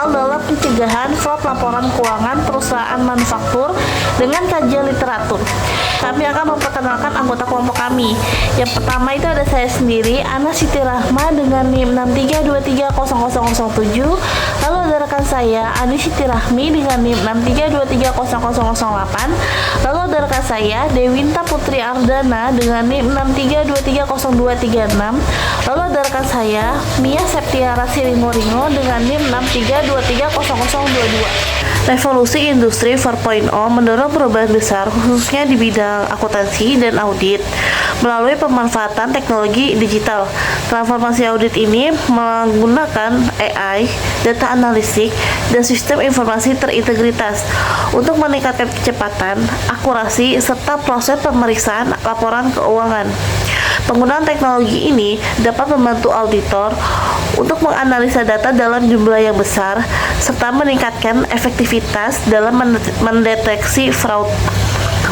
digital dalam pencegahan fraud laporan keuangan perusahaan manufaktur dengan kajian literatur. Kami akan memperkenalkan anggota kelompok kami. Yang pertama itu ada saya sendiri, Ana Siti Rahma dengan NIM 63230007. Lalu ada rekan saya, Ani Siti Rahmi dengan NIM 63230008. Lalu ada rekan saya, Dewinta Putri Ardana dengan NIM 63230236. Lalu ada rekan saya, Mia Septiara Siringo dengan NIM 63230022. Revolusi Industri 4.0 mendorong perubahan besar khususnya di bidang akuntansi dan audit melalui pemanfaatan teknologi digital. Transformasi audit ini menggunakan AI, data analitik, dan sistem informasi terintegritas untuk meningkatkan kecepatan, akurasi, serta proses pemeriksaan laporan keuangan. Penggunaan teknologi ini dapat membantu auditor untuk menganalisa data dalam jumlah yang besar serta meningkatkan efektivitas dalam mendeteksi fraud.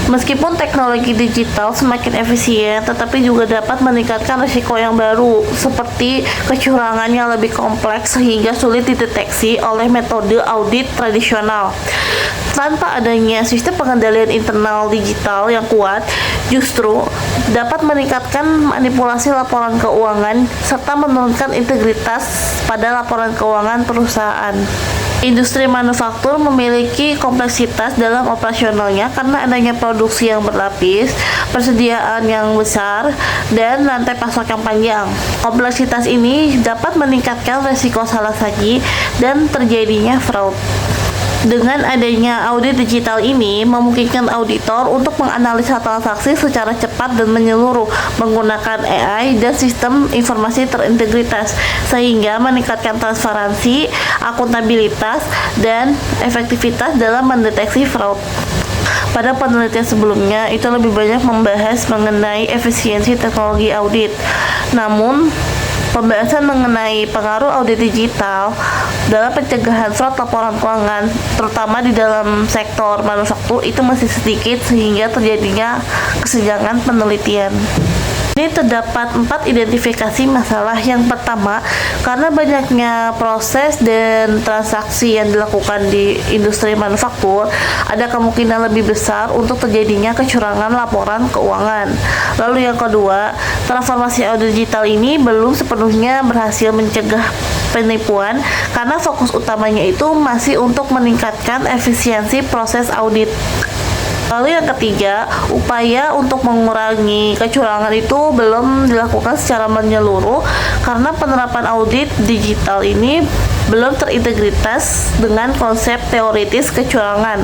Meskipun teknologi digital semakin efisien, tetapi juga dapat meningkatkan risiko yang baru, seperti kecurangan yang lebih kompleks sehingga sulit dideteksi oleh metode audit tradisional. Tanpa adanya sistem pengendalian internal digital yang kuat, justru dapat meningkatkan manipulasi laporan keuangan serta menurunkan integritas pada laporan keuangan perusahaan. Industri manufaktur memiliki kompleksitas dalam operasionalnya karena adanya produksi yang berlapis, persediaan yang besar, dan rantai pasok yang panjang. Kompleksitas ini dapat meningkatkan risiko salah saji dan terjadinya fraud. Dengan adanya audit digital ini, memungkinkan auditor untuk menganalisa transaksi secara cepat dan menyeluruh menggunakan AI dan sistem informasi terintegritas, sehingga meningkatkan transparansi, akuntabilitas, dan efektivitas dalam mendeteksi fraud. Pada penelitian sebelumnya, itu lebih banyak membahas mengenai efisiensi teknologi audit. Namun, pembahasan mengenai pengaruh audit digital dalam pencegahan fraud laporan keuangan, terutama di dalam sektor manufaktur, itu masih sedikit sehingga terjadinya kesenjangan penelitian. Ini terdapat 4 identifikasi masalah. Yang pertama, karena banyaknya proses dan transaksi yang dilakukan di industri manufaktur, ada kemungkinan lebih besar untuk terjadinya kecurangan laporan keuangan. Lalu yang kedua, transformasi audit digital ini belum sepenuhnya berhasil mencegah penipuan karena fokus utamanya itu masih untuk meningkatkan efisiensi proses audit. Lalu yang ketiga, upaya untuk mengurangi kecurangan itu belum dilakukan secara menyeluruh karena penerapan audit digital ini belum terintegritas dengan konsep teoritis kecurangan.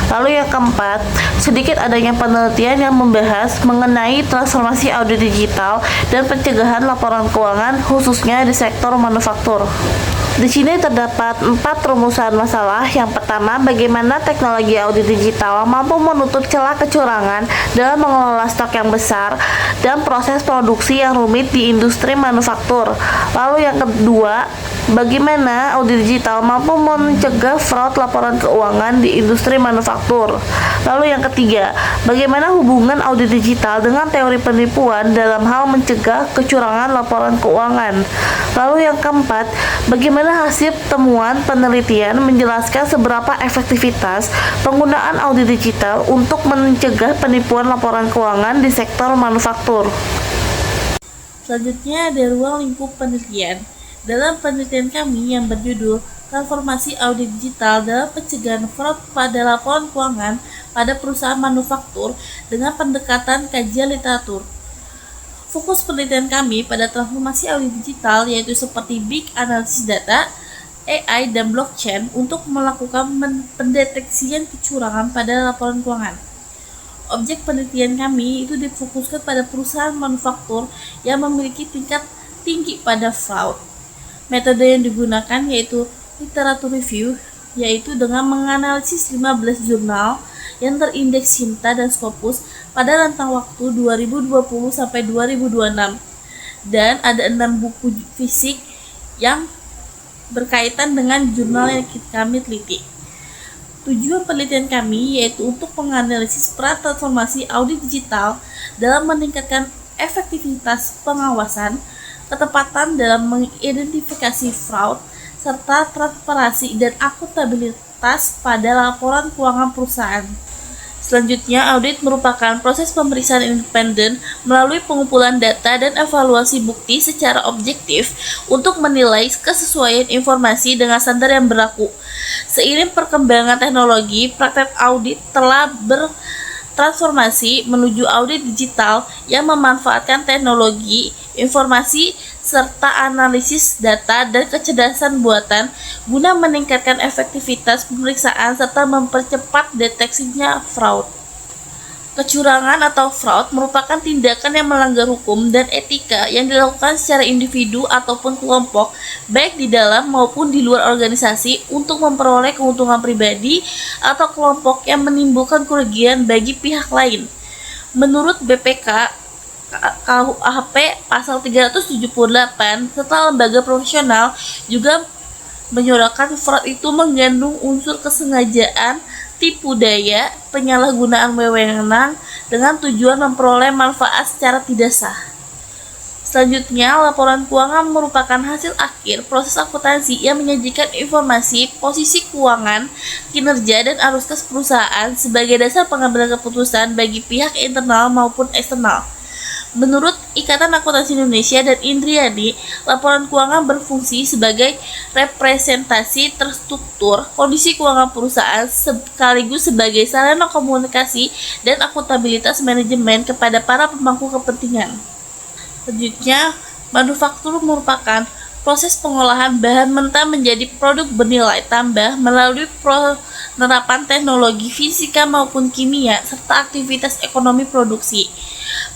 Lalu yang keempat, sedikit adanya penelitian yang membahas mengenai transformasi audit digital dan pencegahan laporan keuangan khususnya di sektor manufaktur. Di sini terdapat 4 rumusan masalah. Yang pertama, bagaimana teknologi audit digital mampu menutup celah kecurangan dalam mengelola stok yang besar dan proses produksi yang rumit di industri manufaktur. Lalu yang kedua, bagaimana audit digital mampu mencegah fraud laporan keuangan di industri manufaktur. Lalu yang ketiga, bagaimana hubungan audit digital dengan teori penipuan dalam hal mencegah kecurangan laporan keuangan. Lalu yang keempat, bagaimana hasil temuan penelitian menjelaskan seberapa efektivitas penggunaan audit digital untuk mencegah penipuan laporan keuangan di sektor manufaktur. Selanjutnya ada ruang lingkup penelitian. Dalam penelitian kami yang berjudul Transformasi Audit Digital dalam Pencegahan Fraud pada Laporan Keuangan pada Perusahaan Manufaktur dengan pendekatan kajian literatur. Fokus penelitian kami pada transformasi audit digital yaitu seperti big analisis data, AI, dan blockchain untuk melakukan pendeteksian kecurangan pada laporan keuangan. Objek penelitian kami itu difokuskan pada perusahaan manufaktur yang memiliki tingkat tinggi pada fraud. Metode yang digunakan yaitu literatur review, yaitu dengan menganalisis 15 jurnal yang terindeks Sinta dan Scopus pada rentang waktu 2020 sampai 2026, dan ada 6 buku fisik yang berkaitan dengan jurnal yang kami teliti. Tujuan penelitian kami yaitu untuk menganalisis peran transformasi audit digital dalam meningkatkan efektivitas pengawasan, ketepatan dalam mengidentifikasi fraud, serta transparansi dan akuntabilitas pada laporan keuangan perusahaan. Selanjutnya, audit merupakan proses pemeriksaan independen melalui pengumpulan data dan evaluasi bukti secara objektif untuk menilai kesesuaian informasi dengan standar yang berlaku. Seiring perkembangan teknologi, praktek audit telah bertransformasi menuju audit digital yang memanfaatkan teknologi, informasi, serta analisis data dan kecerdasan buatan guna meningkatkan efektivitas pemeriksaan serta mempercepat deteksinya fraud. Kecurangan atau fraud merupakan tindakan yang melanggar hukum dan etika yang dilakukan secara individu ataupun kelompok, baik di dalam maupun di luar organisasi untuk memperoleh keuntungan pribadi atau kelompok yang menimbulkan kerugian bagi pihak lain. Menurut BPK KUHP pasal 378 serta lembaga profesional juga menyorotkan fraud itu mengandung unsur kesengajaan, tipu daya, penyalahgunaan wewenang dengan tujuan memperoleh manfaat secara tidak sah. Selanjutnya, laporan keuangan merupakan hasil akhir proses akuntansi yang menyajikan informasi posisi keuangan, kinerja, dan arus kas perusahaan sebagai dasar pengambilan keputusan bagi pihak internal maupun eksternal. Menurut Ikatan Akuntansi Indonesia dan Indriani, laporan keuangan berfungsi sebagai representasi terstruktur kondisi keuangan perusahaan sekaligus sebagai sarana komunikasi dan akuntabilitas manajemen kepada para pemangku kepentingan. Selanjutnya, manufaktur merupakan proses pengolahan bahan mentah menjadi produk bernilai tambah melalui penerapan teknologi fisika maupun kimia serta aktivitas ekonomi produksi.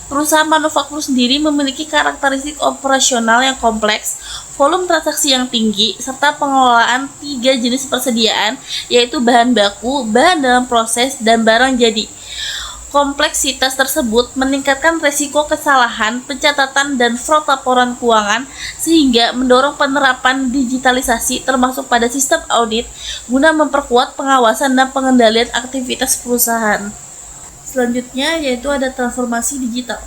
Perusahaan manufaktur sendiri memiliki karakteristik operasional yang kompleks, volume transaksi yang tinggi, serta pengelolaan 3 jenis persediaan, yaitu bahan baku, bahan dalam proses, dan barang jadi. Kompleksitas tersebut meningkatkan resiko kesalahan, pencatatan, dan fraud laporan keuangan sehingga mendorong penerapan digitalisasi termasuk pada sistem audit guna memperkuat pengawasan dan pengendalian aktivitas perusahaan. Selanjutnya yaitu ada transformasi digital.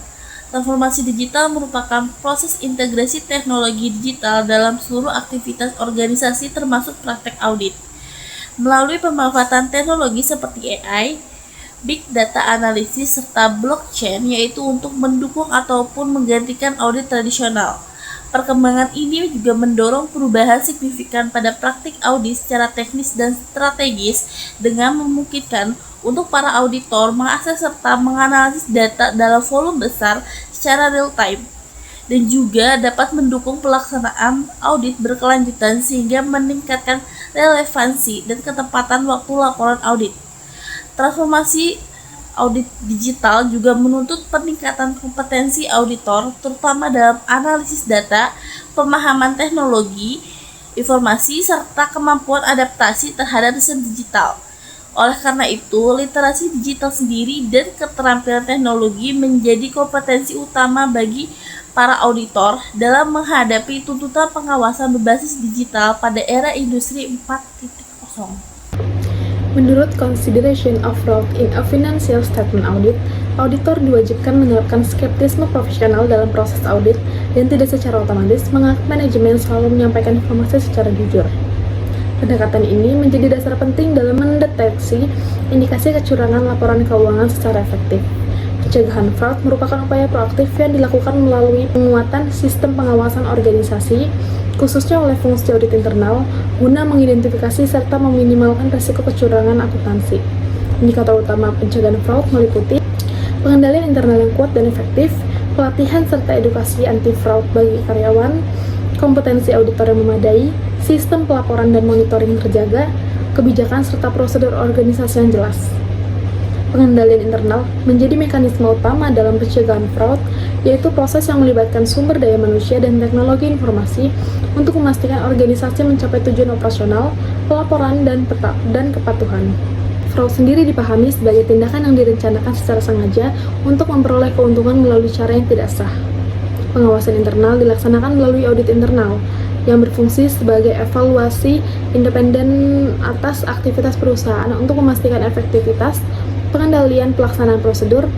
Transformasi digital merupakan proses integrasi teknologi digital dalam seluruh aktivitas organisasi termasuk praktek audit. Melalui pemanfaatan teknologi seperti AI, Big Data Analysis, serta blockchain yaitu untuk mendukung ataupun menggantikan audit tradisional. Perkembangan ini juga mendorong perubahan signifikan pada praktik audit secara teknis dan strategis dengan memungkinkan untuk para auditor mengakses serta menganalisis data dalam volume besar secara real time dan juga dapat mendukung pelaksanaan audit berkelanjutan sehingga meningkatkan relevansi dan ketepatan waktu laporan audit. Transformasi audit digital juga menuntut peningkatan kompetensi auditor, terutama dalam analisis data, pemahaman teknologi, informasi, serta kemampuan adaptasi terhadap sistem digital. Oleh karena itu, literasi digital sendiri dan keterampilan teknologi menjadi kompetensi utama bagi para auditor dalam menghadapi tuntutan pengawasan berbasis digital pada era industri 4.0. Menurut Consideration of Fraud in a Financial Statement Audit, auditor diwajibkan menerapkan skeptisme profesional dalam proses audit dan tidak secara otomatis manajemen selalu menyampaikan informasi secara jujur. Pendekatan ini menjadi dasar penting dalam mendeteksi indikasi kecurangan laporan keuangan secara efektif. Pencegahan fraud merupakan upaya proaktif yang dilakukan melalui penguatan sistem pengawasan organisasi, khususnya oleh fungsi audit internal, guna mengidentifikasi serta meminimalkan risiko kecurangan akuntansi. Indikator utama pencegahan fraud meliputi pengendalian internal yang kuat dan efektif, pelatihan serta edukasi anti-fraud bagi karyawan, kompetensi auditor yang memadai, sistem pelaporan dan monitoring terjaga, kebijakan serta prosedur organisasi yang jelas. Pengendalian internal menjadi mekanisme utama dalam pencegahan fraud, yaitu proses yang melibatkan sumber daya manusia dan teknologi informasi untuk memastikan organisasi mencapai tujuan operasional, pelaporan, dan kepatuhan. Fraud sendiri dipahami sebagai tindakan yang direncanakan secara sengaja untuk memperoleh keuntungan melalui cara yang tidak sah. Pengawasan internal dilaksanakan melalui audit internal, yang berfungsi sebagai evaluasi independen atas aktivitas perusahaan untuk memastikan efektivitas, pengendalian pelaksanaan prosedur,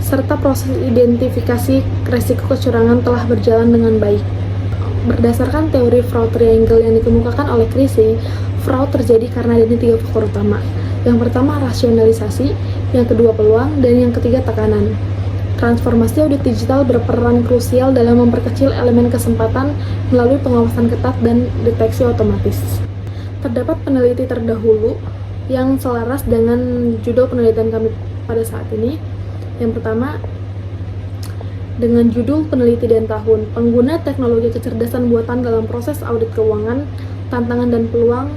serta proses identifikasi risiko kecurangan telah berjalan dengan baik. Berdasarkan teori fraud triangle yang dikemukakan oleh Crissey, fraud terjadi karena adanya 3 faktor utama. Yang pertama rasionalisasi, yang kedua peluang, dan yang ketiga tekanan. Transformasi audit digital berperan krusial dalam memperkecil elemen kesempatan melalui pengawasan ketat dan deteksi otomatis. Terdapat peneliti terdahulu yang selaras dengan judul penelitian kami pada saat ini. Yang pertama, dengan judul peneliti dan tahun, pengguna teknologi kecerdasan buatan dalam proses audit keuangan, tantangan dan peluang,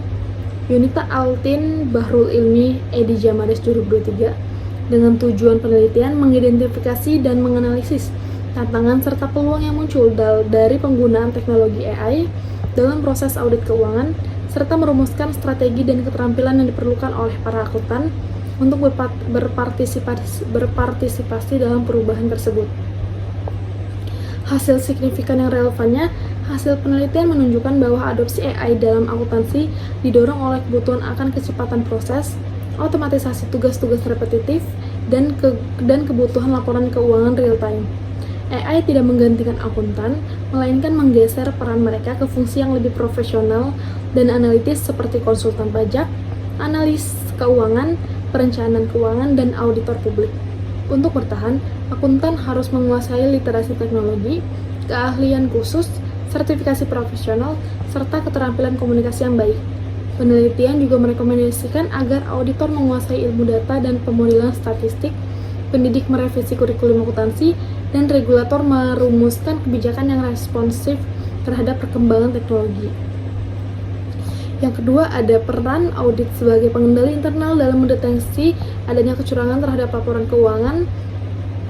Yunita Altin, Bahrul Ilmi, Edi Jamares 2023, dengan tujuan penelitian mengidentifikasi dan menganalisis tantangan serta peluang yang muncul dari penggunaan teknologi AI dalam proses audit keuangan, serta merumuskan strategi dan keterampilan yang diperlukan oleh para akuntan untuk berpartisipasi dalam perubahan tersebut. Hasil signifikan yang relevannya, hasil penelitian menunjukkan bahwa adopsi AI dalam akuntansi didorong oleh kebutuhan akan kecepatan proses, otomatisasi tugas-tugas repetitif, dan kebutuhan laporan keuangan real-time. AI tidak menggantikan akuntan, melainkan menggeser peran mereka ke fungsi yang lebih profesional dan analitis seperti konsultan pajak, analis keuangan, perencanaan keuangan, dan auditor publik. Untuk bertahan, akuntan harus menguasai literasi teknologi, keahlian khusus, sertifikasi profesional, serta keterampilan komunikasi yang baik. Penelitian juga merekomendasikan agar auditor menguasai ilmu data dan pemodelan statistik, pendidik merevisi kurikulum akuntansi, dan regulator merumuskan kebijakan yang responsif terhadap perkembangan teknologi. Yang kedua, ada peran audit sebagai pengendali internal dalam mendeteksi adanya kecurangan terhadap laporan keuangan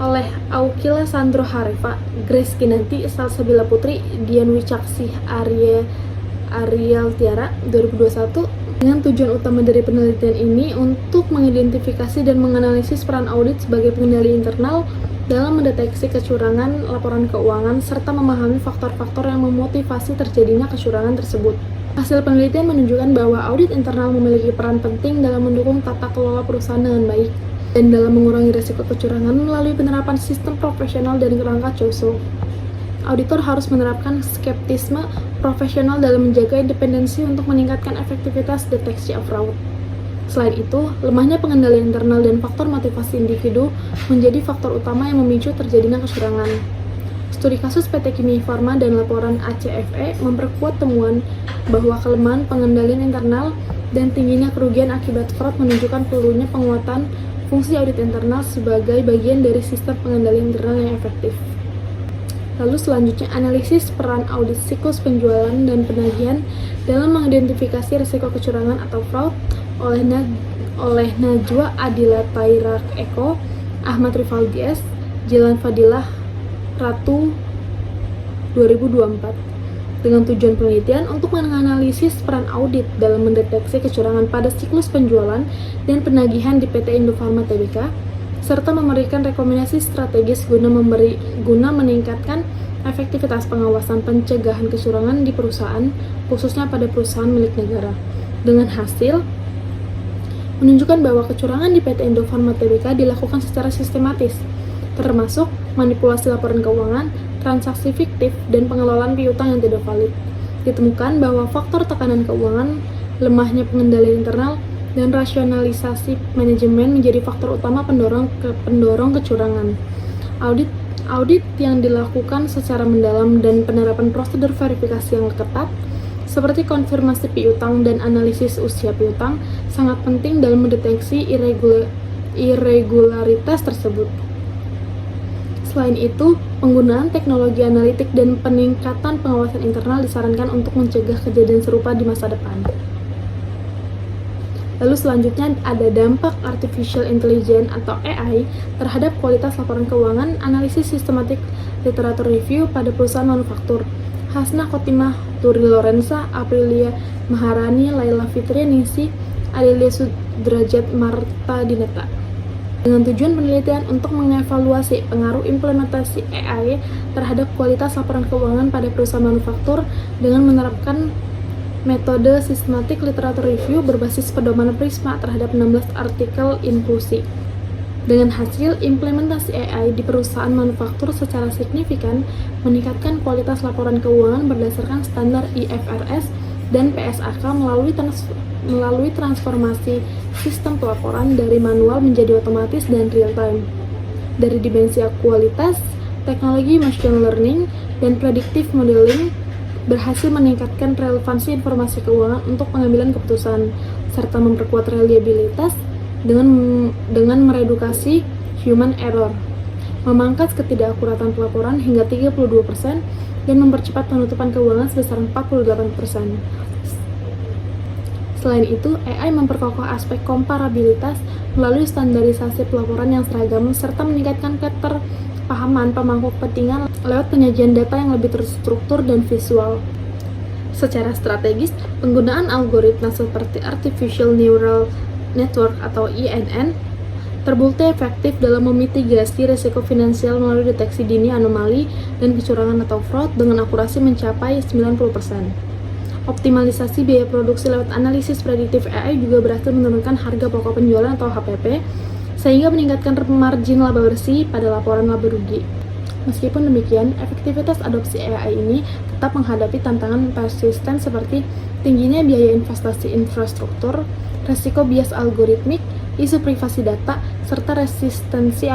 oleh Aukila Sandro Harefa, Grace Kinanti, Salsabila Putri, Dian Wicaksih, Ariel Tiara 2021. Dengan tujuan utama dari penelitian ini untuk mengidentifikasi dan menganalisis peran audit sebagai pengendali internal dalam mendeteksi kecurangan laporan keuangan serta memahami faktor-faktor yang memotivasi terjadinya kecurangan tersebut. Hasil penelitian menunjukkan bahwa audit internal memiliki peran penting dalam mendukung tata kelola perusahaan dengan baik dan dalam mengurangi risiko kecurangan melalui penerapan sistem profesional dan kerangka COSO. Auditor harus menerapkan skeptisme profesional dalam menjaga independensi untuk meningkatkan efektivitas deteksi fraud. Selain itu, lemahnya pengendalian internal dan faktor motivasi individu menjadi faktor utama yang memicu terjadinya kecurangan. Studi kasus PT Kimia Farma dan laporan ACFE memperkuat temuan bahwa kelemahan pengendalian internal dan tingginya kerugian akibat fraud menunjukkan perlunya penguatan fungsi audit internal sebagai bagian dari sistem pengendalian internal yang efektif. Lalu selanjutnya, analisis peran audit siklus penjualan dan penagihan dalam mengidentifikasi risiko kecurangan atau fraud oleh Najwa Adila Taira Eko, Ahmad Rivaldi S, Jilan Fadilah Ratu 2024 dengan tujuan penelitian untuk menganalisis peran audit dalam mendeteksi kecurangan pada siklus penjualan dan penagihan di PT Indofarma Tbk, serta memberikan rekomendasi strategis guna meningkatkan efektivitas pengawasan pencegahan kecurangan di perusahaan, khususnya pada perusahaan milik negara. Dengan hasil menunjukkan bahwa kecurangan di PT Indofarma Tbk dilakukan secara sistematis, termasuk manipulasi laporan keuangan, transaksi fiktif, dan pengelolaan piutang yang tidak valid. Ditemukan bahwa faktor tekanan keuangan, lemahnya pengendalian internal, dan rasionalisasi manajemen menjadi faktor utama pendorong kecurangan. Audit yang dilakukan secara mendalam dan penerapan prosedur verifikasi yang ketat, seperti konfirmasi piutang dan analisis usia piutang, sangat penting dalam mendeteksi irregularitas tersebut. Selain itu, penggunaan teknologi analitik dan peningkatan pengawasan internal disarankan untuk mencegah kejadian serupa di masa depan. Lalu selanjutnya ada dampak artificial intelligence atau AI terhadap kualitas laporan keuangan, analisis sistematik literatur review pada perusahaan manufaktur. Hasna Khotimah, Turi Lorenza, Aprilia Maharani, Laila Fitrianingsih, Adelia Sudrajat, Marta Dinata. Dengan tujuan penelitian untuk mengevaluasi pengaruh implementasi AI terhadap kualitas laporan keuangan pada perusahaan manufaktur dengan menerapkan metode sistematik literatur review berbasis pedoman Prisma terhadap 16 artikel inklusi. Dengan hasil, implementasi AI di perusahaan manufaktur secara signifikan meningkatkan kualitas laporan keuangan berdasarkan standar IFRS dan PSAK melalui transformasi sistem pelaporan dari manual menjadi otomatis dan real-time. Dari dimensi kualitas, teknologi machine learning dan predictive modeling berhasil meningkatkan relevansi informasi keuangan untuk pengambilan keputusan, serta memperkuat reliabilitas dengan meredukasi human error, memangkas ketidakakuratan pelaporan hingga 32% dan mempercepat penutupan keuangan sebesar 48%. Selain itu, AI memperkokoh aspek komparabilitas melalui standarisasi pelaporan yang seragam serta meningkatkan keterpahaman pemangku kepentingan lewat penyajian data yang lebih terstruktur dan visual. Secara strategis, penggunaan algoritma seperti Artificial Neural Network atau INN terbukti efektif dalam memitigasi risiko finansial melalui deteksi dini anomali dan kecurangan atau fraud dengan akurasi mencapai 90%. Optimalisasi biaya produksi lewat analisis prediktif AI juga berhasil menurunkan harga pokok penjualan atau HPP sehingga meningkatkan margin laba bersih pada laporan laba rugi. Meskipun demikian, efektivitas adopsi AI ini tetap menghadapi tantangan persisten seperti tingginya biaya investasi infrastruktur, resiko bias algoritmik, isu privasi data, serta resistensi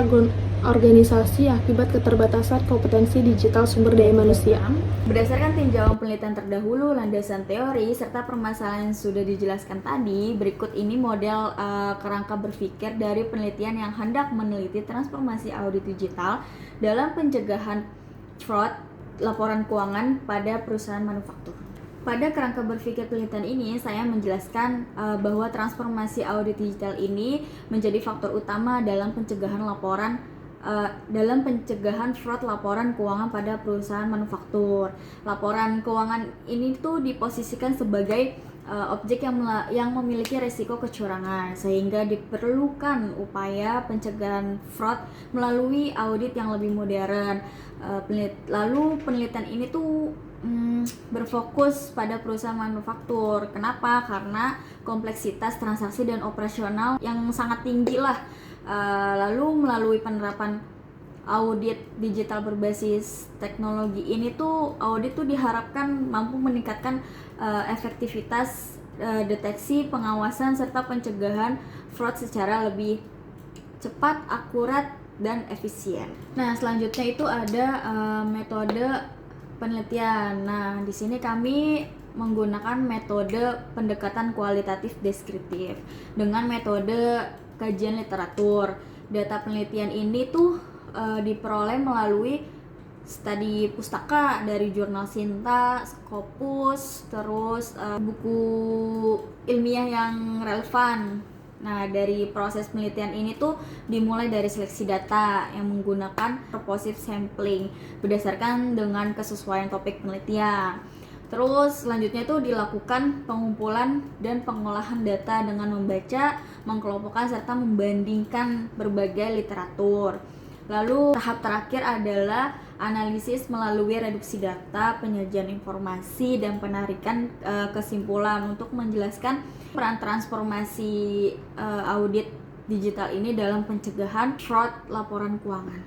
organisasi akibat keterbatasan kompetensi digital sumber daya manusia. Berdasarkan tinjauan penelitian terdahulu, landasan teori, serta permasalahan yang sudah dijelaskan tadi, berikut ini model kerangka berpikir dari penelitian yang hendak meneliti transformasi audit digital dalam pencegahan fraud laporan keuangan pada perusahaan manufaktur. Pada kerangka berpikir penelitian ini, saya menjelaskan bahwa transformasi audit digital ini menjadi faktor utama dalam pencegahan fraud laporan keuangan pada perusahaan manufaktur. Laporan keuangan ini tuh diposisikan sebagai objek yang memiliki risiko kecurangan, sehingga diperlukan upaya pencegahan fraud melalui audit yang lebih modern. Lalu penelitian ini tuh berfokus pada perusahaan manufaktur. Kenapa? Karena kompleksitas transaksi dan operasional yang sangat tinggi lah. Lalu melalui penerapan audit digital berbasis teknologi ini tuh audit tuh diharapkan mampu meningkatkan efektivitas deteksi, pengawasan serta pencegahan fraud secara lebih cepat, akurat dan efisien. Nah, selanjutnya itu ada metode penelitian. Nah, di sini kami menggunakan metode pendekatan kualitatif deskriptif dengan metode kajian literatur. Data penelitian ini tuh diperoleh melalui studi pustaka dari jurnal Sinta, Scopus, terus buku ilmiah yang relevan. Nah, dari proses penelitian ini tuh dimulai dari seleksi data yang menggunakan purposive sampling berdasarkan dengan kesesuaian topik penelitian. Terus selanjutnya itu dilakukan pengumpulan dan pengolahan data dengan membaca, mengkelompokkan serta membandingkan berbagai literatur. Lalu tahap terakhir adalah analisis melalui reduksi data, penyajian informasi, dan penarikan kesimpulan untuk menjelaskan peran transformasi audit digital ini dalam pencegahan fraud laporan keuangan.